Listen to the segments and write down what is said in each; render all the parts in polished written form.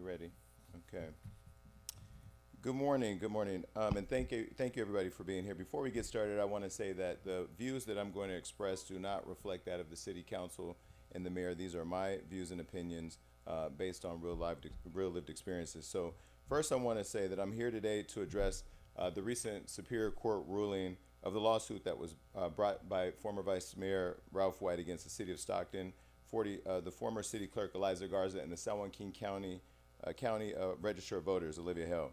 Ready? Okay. Good morning. Good morning. And thank you everybody for being here. Before we get started, I want to say that the views that I'm going to express do not reflect that of the City Council and the mayor. These are my views and opinions based on real lived experiences. So first, I want to say that I'm here today to address the recent Superior Court ruling of the lawsuit that was brought by former Vice Mayor Ralph White against the City of Stockton, the former City Clerk Eliza Garza, and the San Joaquin County Register of Voters Olivia Hill.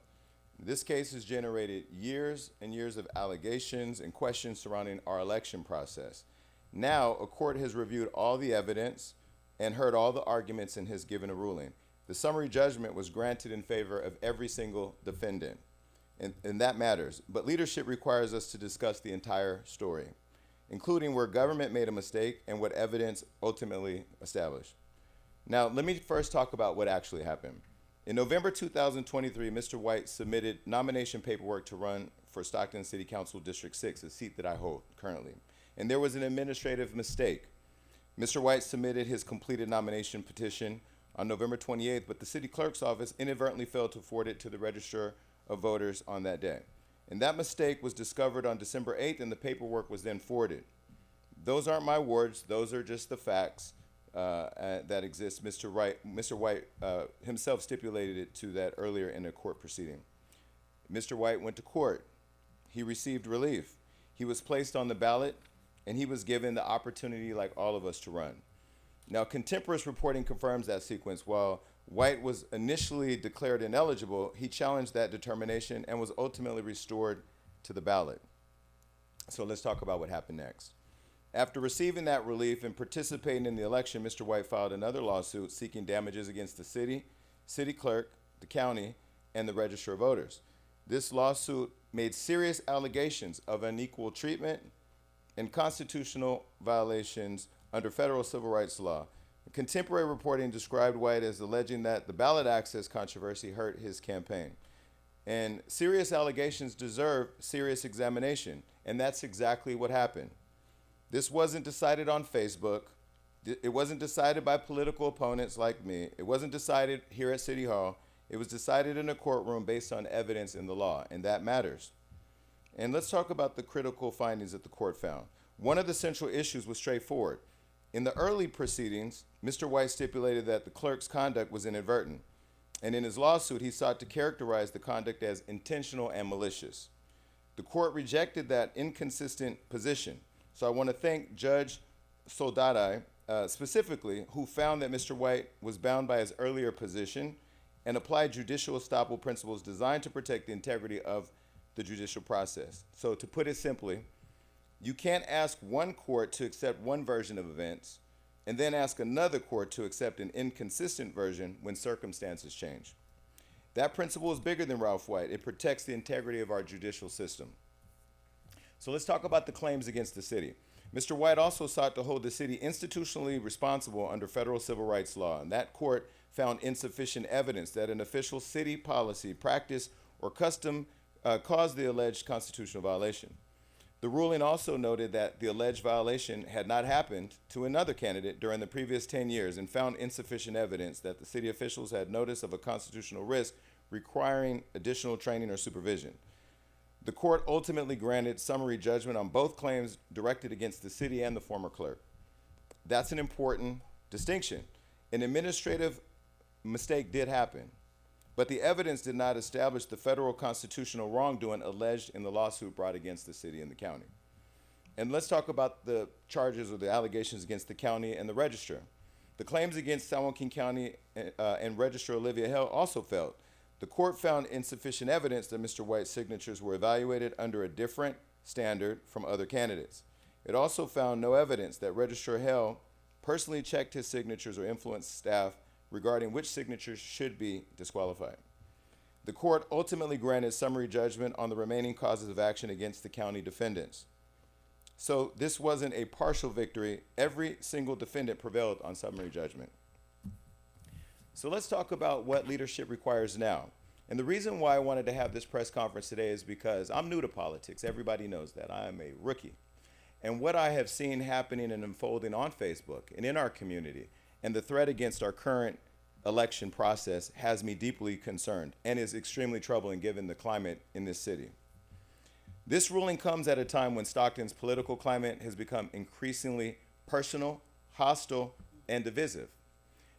This case has generated years and years of allegations and questions surrounding our election process. Now, a court has reviewed all the evidence and heard all the arguments and has given a ruling. The summary judgment was granted in favor of every single defendant, and that matters. But leadership requires us to discuss the entire story, including where government made a mistake and what evidence ultimately established. Now, let me first talk about what actually happened. In November 2023, Mr. White submitted nomination paperwork to run for Stockton City Council District 6, a seat that I hold currently. And there was an administrative mistake. Mr. White submitted his completed nomination petition on November 28th, but the city clerk's office inadvertently failed to forward it to the Register of Voters on that day. And that mistake was discovered on December 8th, and the paperwork was then forwarded. Those aren't my words, those are just the facts that exist. Mr. White himself stipulated it to that earlier in a court proceeding. Mr. White went to court. He received relief. He was placed on the ballot, and he was given the opportunity, like all of us, to run. Now, contemporaneous reporting confirms that sequence. While White was initially declared ineligible, he challenged that determination and was ultimately restored to the ballot. So let's talk about what happened next. After receiving that relief and participating in the election, Mr. White filed another lawsuit seeking damages against the city clerk, the county, and the Register of Voters. This lawsuit made serious allegations of unequal treatment and constitutional violations under federal civil rights law. Contemporary reporting described White as alleging that the ballot access controversy hurt his campaign. And serious allegations deserve serious examination, and that's exactly what happened. This wasn't decided on Facebook. It wasn't decided by political opponents like me. It wasn't decided here at City Hall. It was decided in a courtroom based on evidence in the law, and that matters. And let's talk about the critical findings that the court found. One of the central issues was straightforward. In the early proceedings, Mr. White stipulated that the clerk's conduct was inadvertent, and in his lawsuit, he sought to characterize the conduct as intentional and malicious. The court rejected that inconsistent position. So I want to thank Judge Soldati specifically, who found that Mr. White was bound by his earlier position and applied judicial estoppel principles designed to protect the integrity of the judicial process. So to put it simply, you can't ask one court to accept one version of events and then ask another court to accept an inconsistent version when circumstances change. That principle is bigger than Ralph White. It protects the integrity of our judicial system. So let's talk about the claims against the city. Mr. White also sought to hold the city institutionally responsible under federal civil rights law, and that court found insufficient evidence that an official city policy, practice, or custom caused the alleged constitutional violation. The ruling also noted that the alleged violation had not happened to another candidate during the previous 10 years and found insufficient evidence that the city officials had notice of a constitutional risk requiring additional training or supervision. The court ultimately granted summary judgment on both claims directed against the city and the former clerk. That's an important distinction. An administrative mistake did happen, but the evidence did not establish the federal constitutional wrongdoing alleged in the lawsuit brought against the city and the county. And let's talk about the charges or the allegations against the county and the register. The claims against San Joaquin County and Register Olivia Hill also failed. The court found insufficient evidence that Mr. White's signatures were evaluated under a different standard from other candidates. It also found no evidence that Registrar Hill personally checked his signatures or influenced staff regarding which signatures should be disqualified. The court ultimately granted summary judgment on the remaining causes of action against the county defendants. So this wasn't a partial victory. Every single defendant prevailed on summary judgment. So let's talk about what leadership requires now. And the reason why I wanted to have this press conference today is because I'm new to politics. Everybody knows that. I am a rookie. And what I have seen happening and unfolding on Facebook and in our community, and the threat against our current election process has me deeply concerned and is extremely troubling given the climate in this city. This ruling comes at a time when Stockton's political climate has become increasingly personal, hostile, and divisive.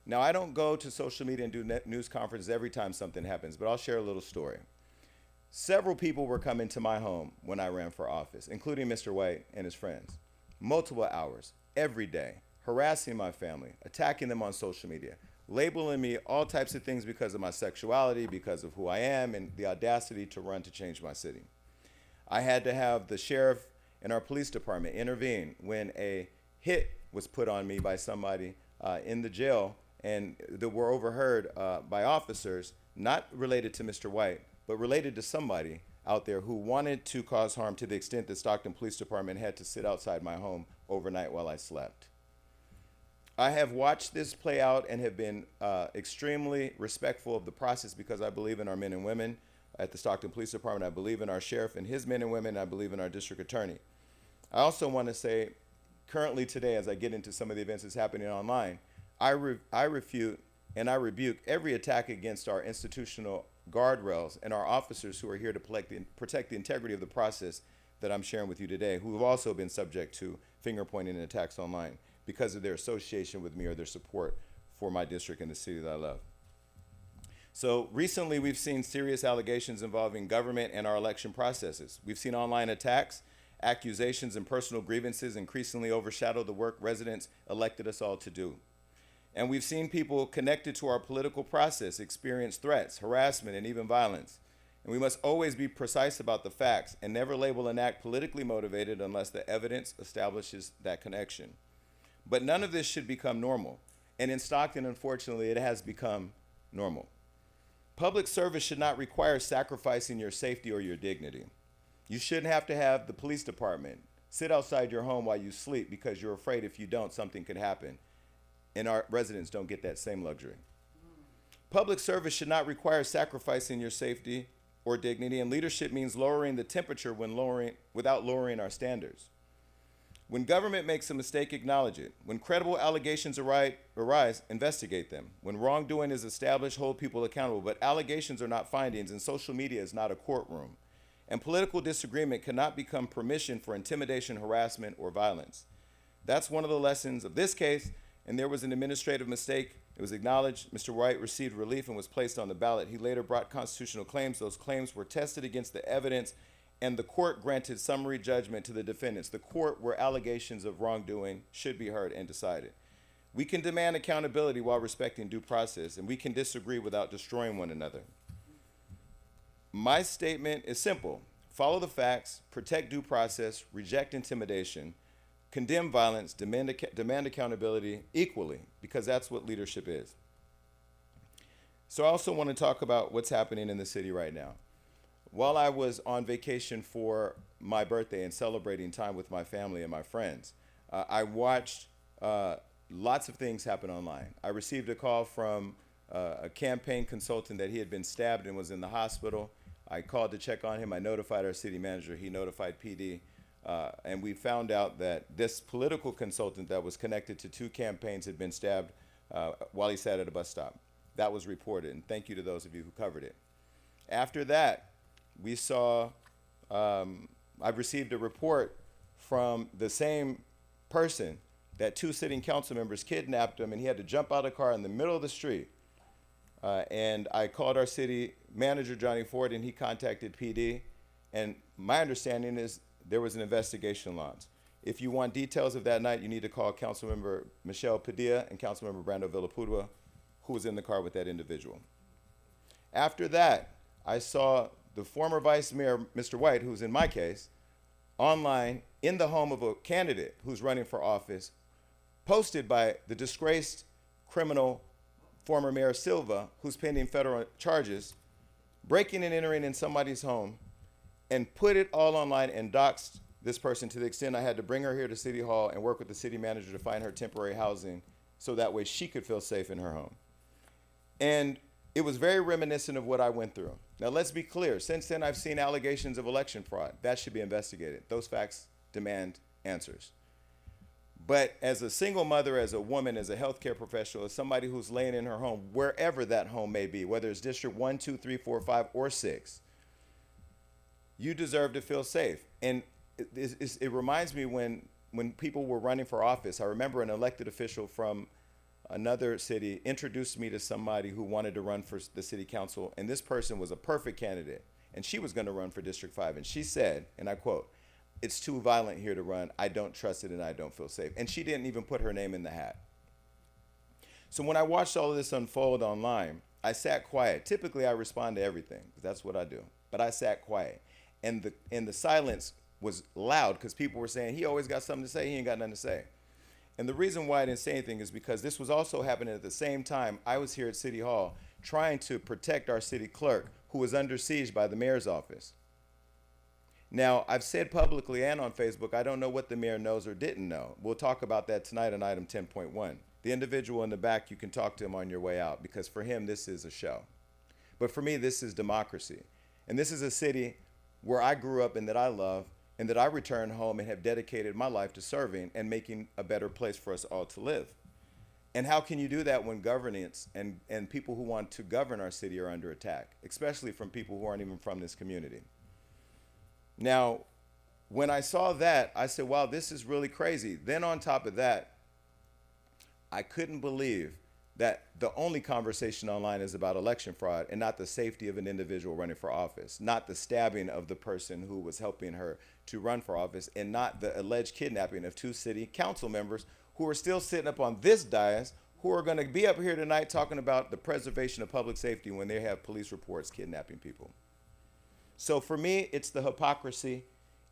Now, I don't go to social media and do news conferences every time something happens, but I'll share a little story. Several people were coming to my home when I ran for office, including Mr. White and his friends, multiple hours, every day, harassing my family, attacking them on social media, labeling me all types of things because of my sexuality, because of who I am, and the audacity to run to change my city. I had to have the sheriff and our police department intervene when a hit was put on me by somebody in the jail, and that were overheard by officers, not related to Mr. White, but related to somebody out there who wanted to cause harm to the extent that Stockton Police Department had to sit outside my home overnight while I slept. I have watched this play out and have been extremely respectful of the process because I believe in our men and women at the Stockton Police Department. I believe in our sheriff and his men and women. And I believe in our district attorney. I also want to say, currently today, as I get into some of the events that's happening online, I refute and I rebuke every attack against our institutional guardrails and our officers who are here to protect the integrity of the process that I'm sharing with you today, who have also been subject to finger pointing and attacks online because of their association with me or their support for my district and the city that I love. So recently we've seen serious allegations involving government and our election processes. We've seen online attacks, accusations, and personal grievances increasingly overshadow the work residents elected us all to do. And we've seen people connected to our political process experience threats, harassment, and even violence. And we must always be precise about the facts and never label an act politically motivated unless the evidence establishes that connection. But none of this should become normal. And in Stockton, unfortunately, it has become normal. Public service should not require sacrificing your safety or your dignity. You shouldn't have to have the police department sit outside your home while you sleep because you're afraid if you don't, something could happen. And our residents don't get that same luxury. Public service should not require sacrificing your safety or dignity, and leadership means lowering the temperature without lowering our standards. When government makes a mistake, acknowledge it. When credible allegations arise, investigate them. When wrongdoing is established, hold people accountable. But allegations are not findings, and social media is not a courtroom. And political disagreement cannot become permission for intimidation, harassment, or violence. That's one of the lessons of this case, and there was an administrative mistake. It was acknowledged. Mr. White received relief and was placed on the ballot. He later brought constitutional claims. Those claims were tested against the evidence, and the court granted summary judgment to the defendants. The court where allegations of wrongdoing should be heard and decided. We can demand accountability while respecting due process, and we can disagree without destroying one another. My statement is simple. Follow the facts, protect due process, reject intimidation, condemn violence, demand accountability equally, because that's what leadership is. So I also want to talk about what's happening in the city right now. While I was on vacation for my birthday and celebrating time with my family and my friends, I watched lots of things happen online. I received a call from a campaign consultant that he had been stabbed and was in the hospital. I called to check on him. I notified our city manager. He notified PD. And we found out that this political consultant that was connected to 2 campaigns had been stabbed while he sat at a bus stop. That was reported, and thank you to those of you who covered it. After that, we saw, I've received a report from the same person that 2 sitting council members kidnapped him, and he had to jump out of the car in the middle of the street. And I called our city manager, Johnny Ford, and he contacted PD. And my understanding is there was an investigation launched. If you want details of that night, you need to call Councilmember Michelle Padilla and Councilmember Brando Villapudua, who was in the car with that individual. After that, I saw the former Vice Mayor, Mr. White, who's in my case, online in the home of a candidate who's running for office, posted by the disgraced criminal former Mayor Silva, who's pending federal charges, breaking and entering in somebody's home, and put it all online and doxed this person to the extent I had to bring her here to City Hall and work with the city manager to find her temporary housing so that way she could feel safe in her home. And it was very reminiscent of what I went through. Now let's be clear, since then I've seen allegations of election fraud. That should be investigated. Those facts demand answers. But as a single mother, as a woman, as a healthcare professional, as somebody who's laying in her home, wherever that home may be, whether it's District 1, 2, 3, 4, 5, or 6, you deserve to feel safe. And it reminds me when people were running for office, I remember an elected official from another city introduced me to somebody who wanted to run for the city council, and this person was a perfect candidate, and she was going to run for District 5. And she said, and I quote, "It's too violent here to run. I don't trust it and I don't feel safe." And she didn't even put her name in the hat. So when I watched all of this unfold online, I sat quiet. Typically I respond to everything, because that's what I do. But I sat quiet. And the silence was loud because people were saying, he always got something to say, he ain't got nothing to say. And the reason why I didn't say anything is because this was also happening at the same time I was here at City Hall trying to protect our city clerk, who was under siege by the mayor's office. Now, I've said publicly and on Facebook, I don't know what the mayor knows or didn't know. We'll talk about that tonight on item 10.1. The individual in the back, you can talk to him on your way out, because for him, this is a show. But for me, this is democracy. And this is a city where I grew up and that I love, and that I return home and have dedicated my life to serving and making a better place for us all to live. And how can you do that when governance and people who want to govern our city are under attack, especially from people who aren't even from this community? Now, when I saw that, I said, wow, this is really crazy. Then on top of that, I couldn't believe that the only conversation online is about election fraud and not the safety of an individual running for office, not the stabbing of the person who was helping her to run for office, and not the alleged kidnapping of 2 city council members who are still sitting up on this dais, who are going to be up here tonight talking about the preservation of public safety when they have police reports kidnapping people. So for me, it's the hypocrisy,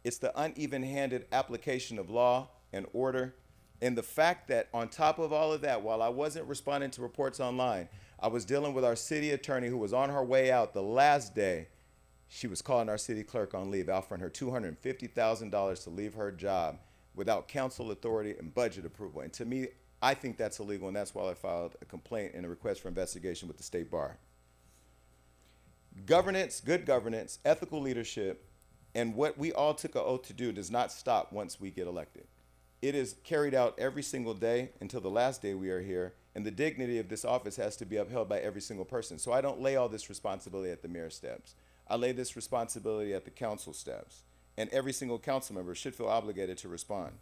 it's the uneven-handed application of law and order, and the fact that on top of all of that, while I wasn't responding to reports online, I was dealing with our city attorney who was on her way out the last day. She was calling our city clerk on leave, offering her $250,000 to leave her job without council authority and budget approval. And to me, I think that's illegal, and that's why I filed a complaint and a request for investigation with the state bar. Governance, good governance, ethical leadership, and what we all took an oath to do does not stop once we get elected. It is carried out every single day until the last day we are here, and the dignity of this office has to be upheld by every single person. So I don't lay all this responsibility at the mayor's steps. I lay this responsibility at the council steps, and every single council member should feel obligated to respond.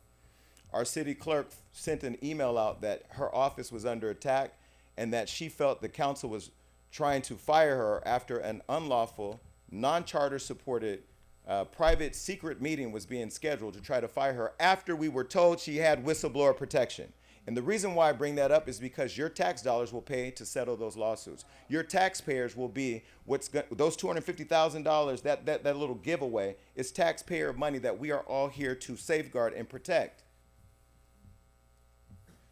Our city clerk sent an email out that her office was under attack and that she felt the council was trying to fire her after an unlawful, non-charter supported private secret meeting was being scheduled to try to fire her after we were told she had whistleblower protection. And the reason why I bring that up is because your tax dollars will pay to settle those lawsuits. Your taxpayers will be those $250,000, that little giveaway is taxpayer money that we are all here to safeguard and protect.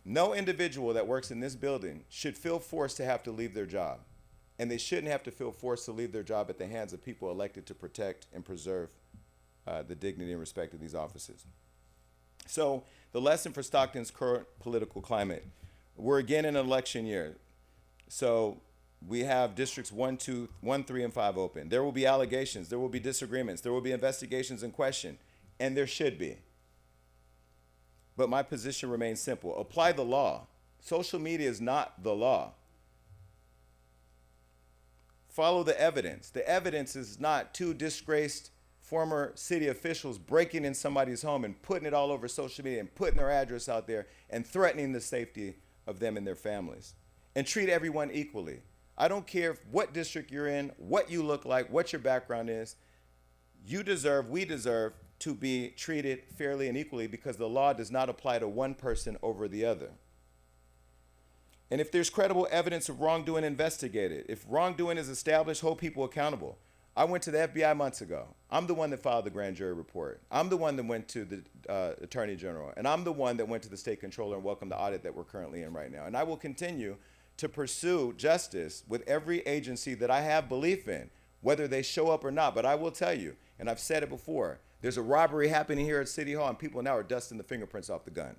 No individual that works in this building should feel forced to have to leave their job. And they shouldn't have to feel forced to leave their job at the hands of people elected to protect and preserve the dignity and respect of these offices. So the lesson for Stockton's current political climate, we're again in an election year. So we have districts 1, 3, and 5 open. There will be allegations, there will be disagreements, there will be investigations and question, and there should be. But my position remains simple. Apply the law. Social media is not the law. Follow the evidence. The evidence is not 2 disgraced former city officials breaking in somebody's home and putting it all over social media and putting their address out there and threatening the safety of them and their families. And treat everyone equally. I don't care what district you're in, what you look like, what your background is. You deserve, we deserve to be treated fairly and equally, because the law does not apply to one person over the other. And if there's credible evidence of wrongdoing, investigate it. If wrongdoing is established, hold people accountable. I went to the FBI months ago. I'm the one that filed the grand jury report. I'm the one that went to the Attorney General. And I'm the one that went to the State Controller and welcomed the audit that we're currently in right now. And I will continue to pursue justice with every agency that I have belief in, whether they show up or not. But I will tell you, and I've said it before, there's a robbery happening here at City Hall and people now are dusting the fingerprints off the gun.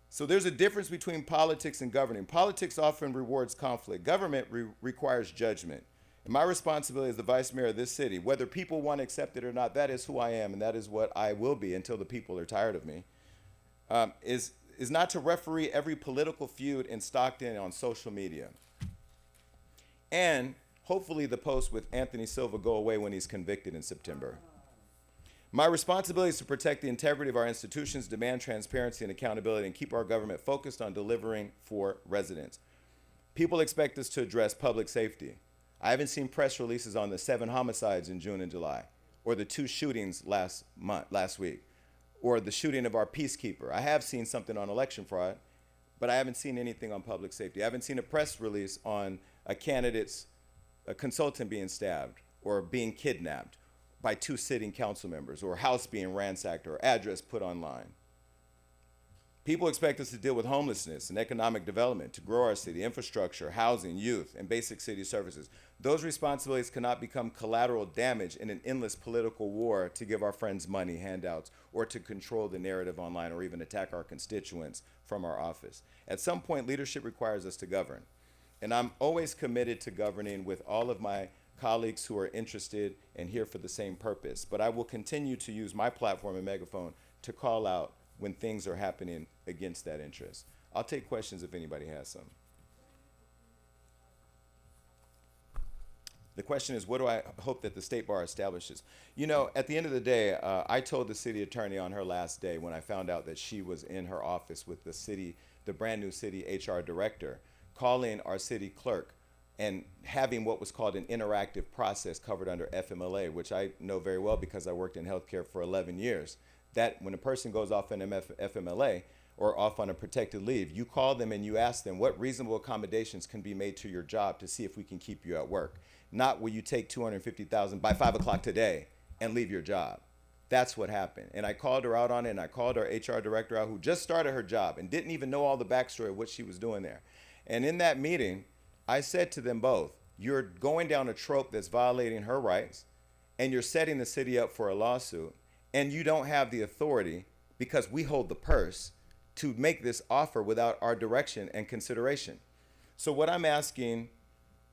So there's a difference between politics and governing. Politics often rewards conflict. Government requires judgment. And my responsibility as the vice mayor of this city, whether people want to accept it or not, that is who I am, and that is what I will be until the people are tired of me. is not to referee every political feud in Stockton on social media. And hopefully the post with Anthony Silva go away when he's convicted in September. My responsibility is to protect the integrity of our institutions, demand transparency and accountability, and keep our government focused on delivering for residents. People expect us to address public safety. I haven't seen press releases on the 7 homicides in June and July, or the 2 shootings last week, or the shooting of our peacekeeper. I have seen something on election fraud, but I haven't seen anything on public safety. I haven't seen a press release on a consultant being stabbed or being kidnapped by 2 sitting council members, or a house being ransacked, or address put online. People expect us to deal with homelessness and economic development, to grow our city, infrastructure, housing, youth, and basic city services. Those responsibilities cannot become collateral damage in an endless political war to give our friends money, handouts, or to control the narrative online, or even attack our constituents from our office. At some point, leadership requires us to govern. And I'm always committed to governing with all of my colleagues who are interested and here for the same purpose. But I will continue to use my platform and megaphone to call out when things are happening against that interest. I'll take questions if anybody has some. The question is, what do I hope that the State Bar establishes? You know, at the end of the day, I told the city attorney on her last day when I found out that she was in her office with the brand new city HR director, calling our city clerk and having what was called an interactive process covered under FMLA, which I know very well because I worked in healthcare for 11 years. That when a person goes off an FMLA or off on a protected leave, you call them and you ask them what reasonable accommodations can be made to your job to see if we can keep you at work. Not will you take $250,000 by 5 o'clock today and leave your job. That's what happened. And I called her out on it, and I called our HR director out, who just started her job and didn't even know all the backstory of what she was doing there. And in that meeting, I said to them both, you're going down a trope that's violating her rights, and you're setting the city up for a lawsuit, and you don't have the authority, because we hold the purse, to make this offer without our direction and consideration. So what I'm asking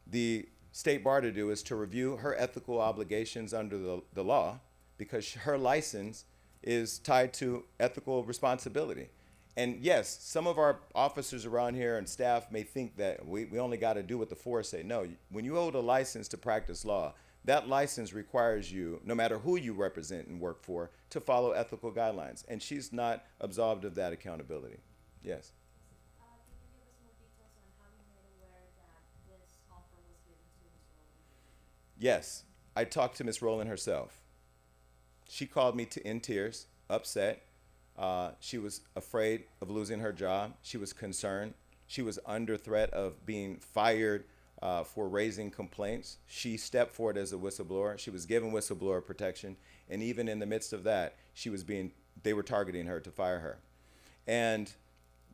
the State Bar to do is to review her ethical obligations under the law, because her license is tied to ethical responsibility. And yes, some of our officers around here and staff may think that we only got to do what the force say. No, when you hold a license to practice law, that license requires you, no matter who you represent and work for, to follow ethical guidelines. And she's not absolved of that accountability. Yes. Can you give us more details on how you made aware that this offer was given to Ms. Rowland? Yes, I talked to Ms. Rowland herself. She called me in tears, upset. She was afraid of losing her job. She was concerned. She was under threat of being fired for raising complaints. She stepped forward as a whistleblower. She was given whistleblower protection. And even in the midst of that, they were targeting her to fire her. And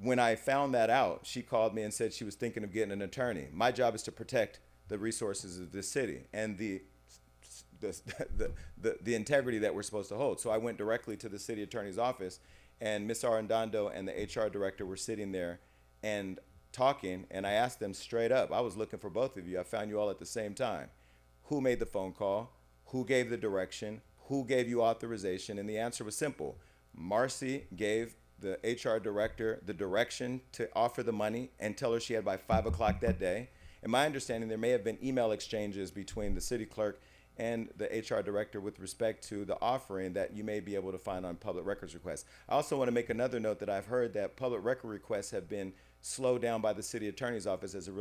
when I found that out, she called me and said she was thinking of getting an attorney. My job is to protect the resources of this city and the integrity that we're supposed to hold. So I went directly to the city attorney's office, and Ms. Arredondo and the HR director were sitting there and talking, and I asked them straight up, I was looking for both of you. I found you all at the same time. Who made the phone call? Who gave the direction? Who gave you authorization? And the answer was simple. Marcy gave the HR director the direction to offer the money and tell her she had by 5 o'clock that day. In my understanding, there may have been email exchanges between the city clerk and the HR director with respect to the offering that you may be able to find on public records requests. I also want to make another note that I've heard that public record requests have been slowed down by the city attorney's office as it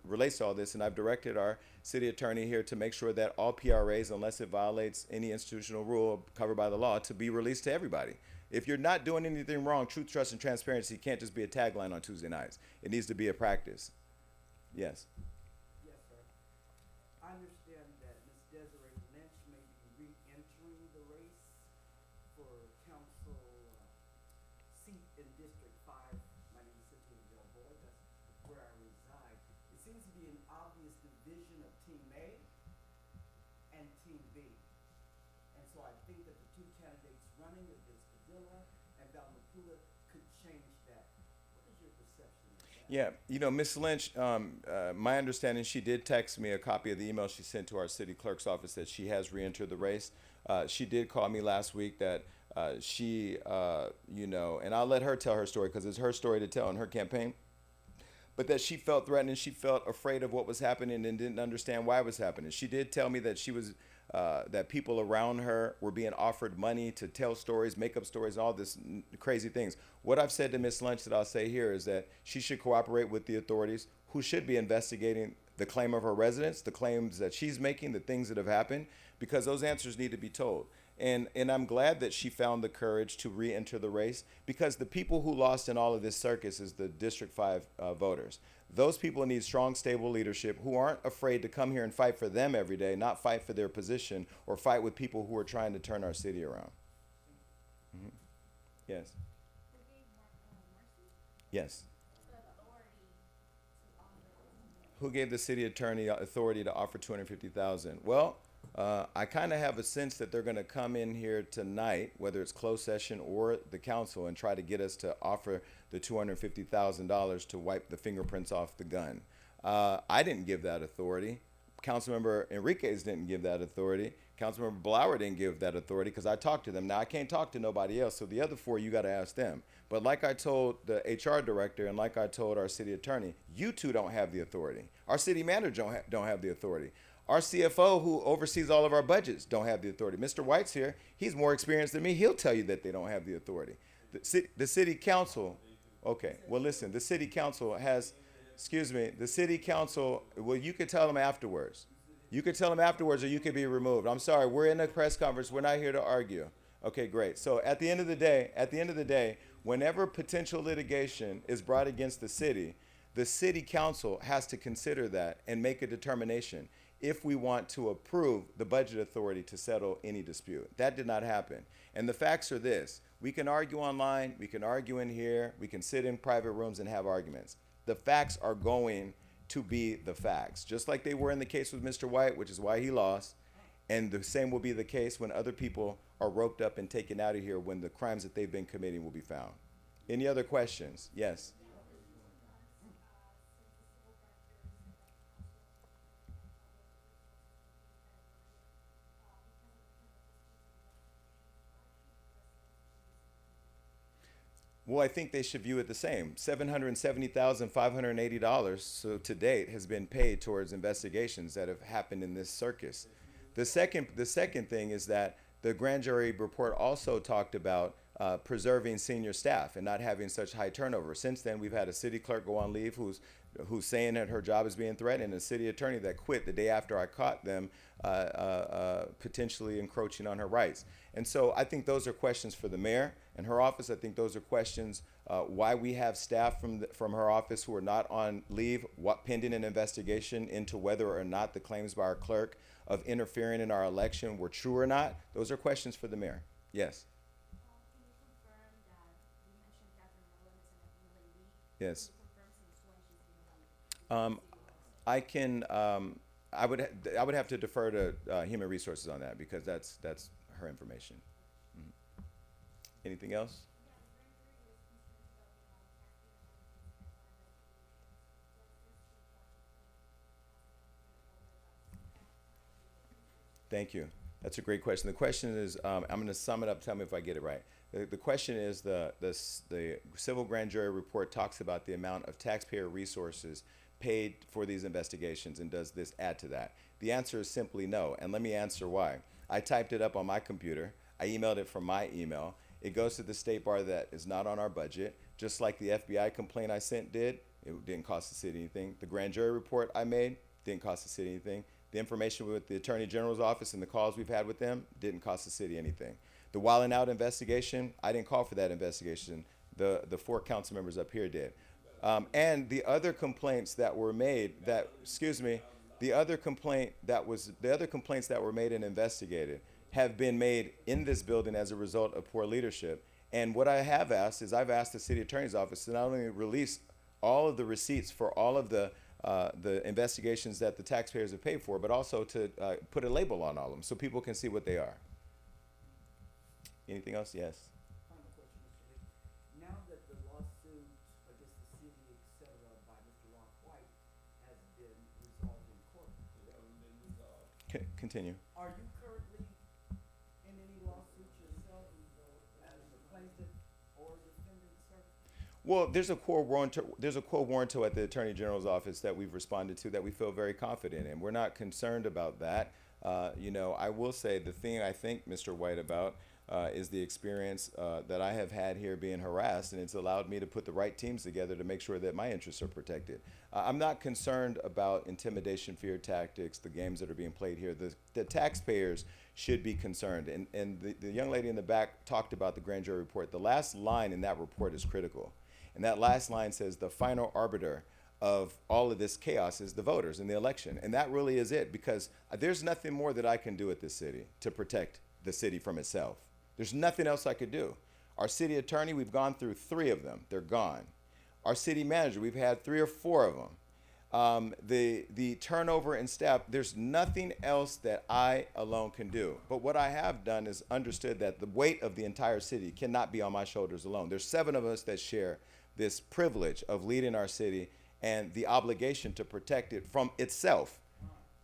relates to all this, and I've directed our city attorney here to make sure that all PRAs, unless it violates any institutional rule covered by the law, to be released to everybody. If you're not doing anything wrong, truth, trust, and transparency can't just be a tagline on Tuesday nights. It needs to be a practice. Yes. Yes, sir. I understand that Ms. Desiree Lynch may be re-entering the race for council seat in District 5. My name is City of Stockton. That's where I reside. It seems to be an obvious division of Team A and Team B. And so I think that the two candidates running, against Padilla and Valmapula, could change that. What is your perception of that? Yeah, you know, Ms. Lynch, my understanding, she did text me a copy of the email she sent to our city clerk's office that she has re-entered the race. She did call me last week that she, you know, and I'll let her tell her story because it's her story to tell in her campaign, but that she felt threatened and she felt afraid of what was happening and didn't understand why it was happening. She did tell me that she was, that people around her were being offered money to tell stories, make up stories, all this crazy things. What I've said to Miss Lunch that I'll say here is that she should cooperate with the authorities who should be investigating the claim of her residents, the claims that she's making, the things that have happened, because those answers need to be told. And I'm glad that she found the courage to re-enter the race, because the people who lost in all of this circus is the District 5 voters. Those people need strong, stable leadership who aren't afraid to come here and fight for them every day, not fight for their position or fight with people who are trying to turn our city around. Mhm. Yes. Who gave Marcy Yes. the authority to offer? Who gave the city attorney authority to offer 250,000? Well, I kind of have a sense that they're going to come in here tonight, whether it's closed session or the council, and try to get us to offer the $250,000 to wipe the fingerprints off the gun. I didn't give that authority. Councilmember Enriquez didn't give that authority. Councilmember Blower didn't give that authority because I talked to them. Now, I can't talk to nobody else, so the other four, you got to ask them. But like I told the HR director and like I told our city attorney, you two don't have the authority. Our city manager don't have the authority. Our CFO, who oversees all of our budgets, don't have the authority. Mr. White's here. He's more experienced than me. He'll tell you that they don't have the authority. The city council, okay, well, listen, the city council has, excuse me, the city council, well, you could tell them afterwards. You could tell them afterwards or you could be removed. I'm sorry, we're in a press conference. We're not here to argue. Okay, great. So at the end of the day, whenever potential litigation is brought against the city council has to consider that and make a determination if we want to approve the budget authority to settle any dispute. That did not happen. And the facts are this: we can argue online, we can argue in here, we can sit in private rooms and have arguments. The facts are going to be the facts, just like they were in the case with Mr. White, which is why he lost. And the same will be the case when other people are roped up and taken out of here when the crimes that they've been committing will be found. Any other questions? Yes. Well, I think they should view it the same. $770,580 so to date has been paid towards investigations that have happened in this circus. The second thing is that the grand jury report also talked about preserving senior staff and not having such high turnover. Since then, we've had a city clerk go on leave who's saying that her job is being threatened, and a city attorney that quit the day after I caught them potentially encroaching on her rights. And so I think those are questions for the mayor and her office. I think those are questions why we have staff from her office who are not on leave, pending an investigation into whether or not the claims by our clerk of interfering in our election were true or not. Those are questions for the mayor. Yes. Can you confirm that you mentioned Catherine Mullen is an FMLA lead? Yes. Can you confirm since when she's been on? I can. I would have to defer to Human Resources on that because that's her information. Mhm. Anything else? Thank you. That's a great question. The question is, I'm going to sum it up. Tell me if I get it right. The question is, the civil grand jury report talks about the amount of taxpayer resources paid for these investigations, and does this add to that? The answer is simply no, and let me answer why. I typed it up on my computer. I emailed it from my email. It goes to the state bar that is not on our budget, just like the FBI complaint I sent did. It didn't cost the city anything. The grand jury report I made didn't cost the city anything. The information with the Attorney General's office and the calls we've had with them didn't cost the city anything. The Wild 'N Out investigation, I didn't call for that investigation. The 4 council members up here did. And the other complaints that were made the other complaints that were made and investigated have been made in this building as a result of poor leadership. And what I have asked is I've asked the city attorney's office to not only release all of the receipts for all of the investigations that the taxpayers have paid for, but also to put a label on all of them so people can see what they are. Anything else? Yes. Final question, Mr. Lee. Now that the lawsuit against the city, et cetera, by Mr. Ron White has been resolved in court. Continue. Are you currently in any lawsuits yourself? Well, there's a quo warranto at the Attorney General's office that we've responded to that we feel very confident in. We're not concerned about that. I will say the thing I think, Mr. White, about is the experience that I have had here being harassed, and it's allowed me to put the right teams together to make sure that my interests are protected. I'm not concerned about intimidation, fear tactics, the games that are being played here. The taxpayers should be concerned. And the young lady in the back talked about the grand jury report. The last line in that report is critical. And that last line says the final arbiter of all of this chaos is the voters in the election. And that really is it, because there's nothing more that I can do at this city to protect the city from itself. There's nothing else I could do. Our city attorney, we've gone through 3 of them. They're gone. Our city manager, we've had 3 or 4 of them. The turnover in staff, there's nothing else that I alone can do. But what I have done is understood that the weight of the entire city cannot be on my shoulders alone. There's 7 of us that share this privilege of leading our city and the obligation to protect it from itself.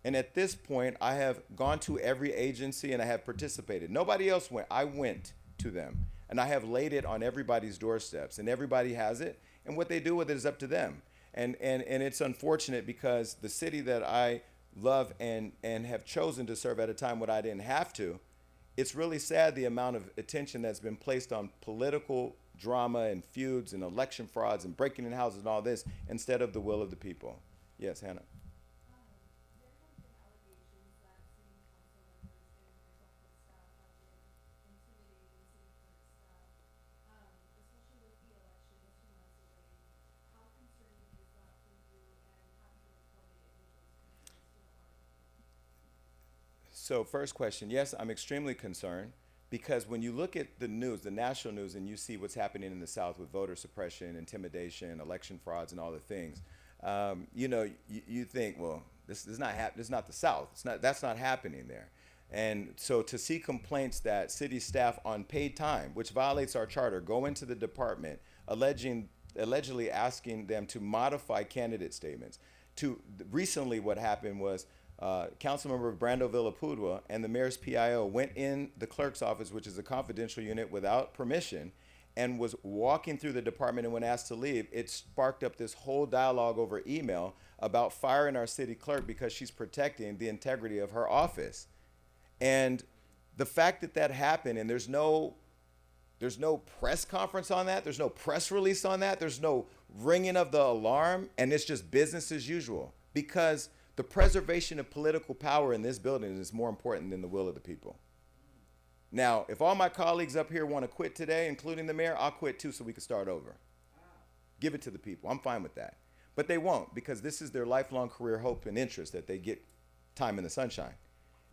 And at this point, I have gone to every agency and I have participated. Nobody else went. I went to them. And I have laid it on everybody's doorsteps. And everybody has it. And what they do with it is up to them. And it's unfortunate because the city that I love and have chosen to serve at a time when I didn't have to, it's really sad the amount of attention that's been placed on political drama and feuds and election frauds and breaking in houses and all this instead of the will of the people. Yes, Hannah. There have been allegations that city council members and mental health staff have been intimidating city clerk staff, especially with the election 2 months away. How concerning is that for you, and have you reported any of those concerns to the RDP? So first question, yes, I'm extremely concerned because when you look at the news, the national news, and you see what's happening in the South with voter suppression, intimidation, election frauds, and all the things, you think, well, this is not the South. That's not happening there. And so to see complaints that city staff on paid time, which violates our charter, go into the department allegedly asking them to modify candidate statements. Recently what happened was Councilmember Brando Villapudua and the mayor's PIO went in the clerk's office, which is a confidential unit, without permission, and was walking through the department, and when asked to leave, it sparked up this whole dialogue over email about firing our city clerk because she's protecting the integrity of her office. And the fact that that happened, and there's no press conference on that, there's no press release on that, there's no ringing of the alarm, and it's just business as usual, because the preservation of political power in this building is more important than the will of the people. Now, if all my colleagues up here want to quit today, including the mayor, I'll quit too so we can start over. Give it to the people. I'm fine with that. But they won't, because this is their lifelong career hope and interest, that they get time in the sunshine.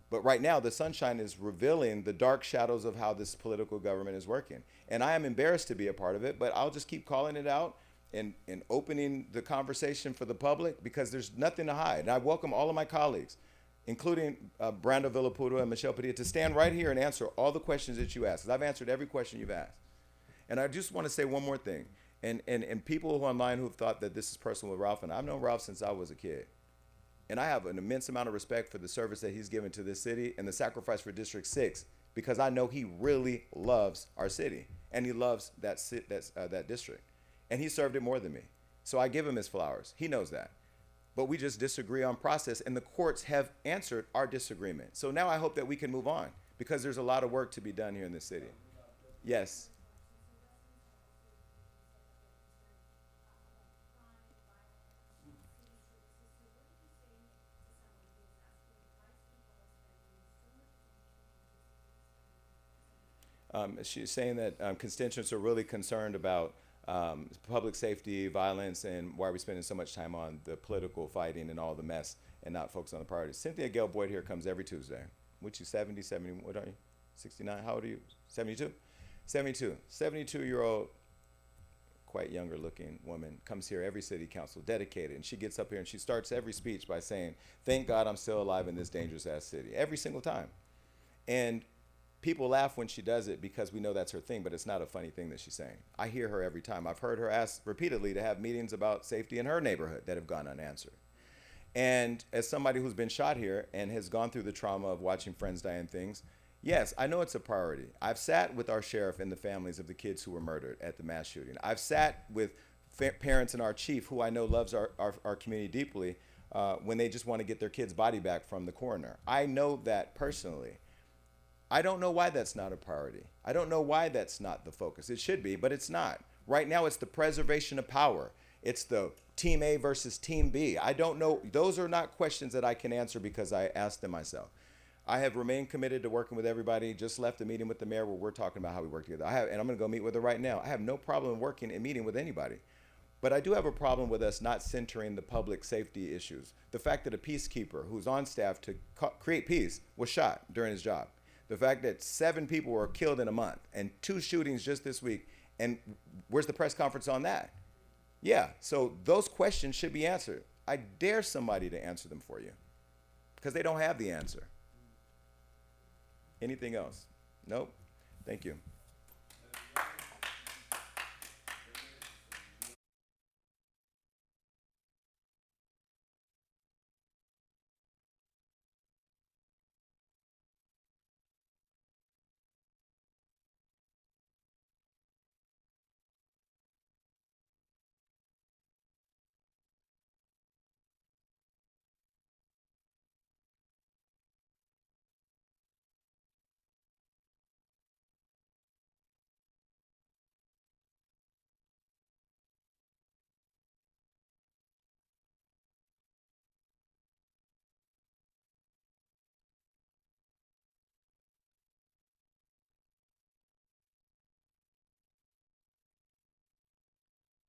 But right now, the sunshine is revealing the dark shadows of how this political government is working. And I am embarrassed to be a part of it, but I'll just keep calling it out and opening the conversation for the public, because there's nothing to hide. And I welcome all of my colleagues, including Brando Villapudua and Michelle Padilla, to stand right here and answer all the questions that you asked, because I've answered every question you've asked. And I just want to say one more thing. And people who online who have thought that this is personal with Ralph, and I've known Ralph since I was a kid. And I have an immense amount of respect for the service that he's given to this city and the sacrifice for District 6, because I know he really loves our city and he loves that district. And he served it more than me. So I give him his flowers. He knows that. But we just disagree on process, and the courts have answered our disagreement. So now I hope that we can move on, because there's a lot of work to be done here in this city. Yes. She's saying that constituents are really concerned about public safety, violence, and why are we spending so much time on the political fighting and all the mess and not focus on the priorities. Cynthia Gale Boyd here comes every Tuesday. What you, 70, what are you? 69? How old are you? 72? 72. 72-year-old, quite younger looking woman comes here every city council, dedicated, and she gets up here and she starts every speech by saying, thank God I'm still alive in this dangerous ass city, every single time. And people laugh when she does it because we know that's her thing, but it's not a funny thing that she's saying. I hear her every time. I've heard her ask repeatedly to have meetings about safety in her neighborhood that have gone unanswered. And as somebody who's been shot here and has gone through the trauma of watching friends die and things, Yes, I know it's a priority. I've sat with our sheriff and the families of the kids who were murdered at the mass shooting. I've sat with parents and our chief, who I know loves our community deeply, when they just want to get their kid's body back from the coroner. I know that personally. I don't know why that's not a priority. I don't know why that's not the focus. It should be, but it's not. Right now, it's the preservation of power. It's the Team A versus Team B. I don't know. Those are not questions that I can answer because I asked them myself. I have remained committed to working with everybody. Just left a meeting with the mayor where we're talking about how we work together. And I'm going to go meet with her right now. I have no problem working and meeting with anybody. But I do have a problem with us not centering the public safety issues. The fact that a peacekeeper who's on staff to create peace was shot during his job. The fact that 7 people were killed in a month and 2 shootings just this week. And where's the press conference on that? Yeah, so those questions should be answered. I dare somebody to answer them for you because they don't have the answer. Anything else? Nope. Thank you.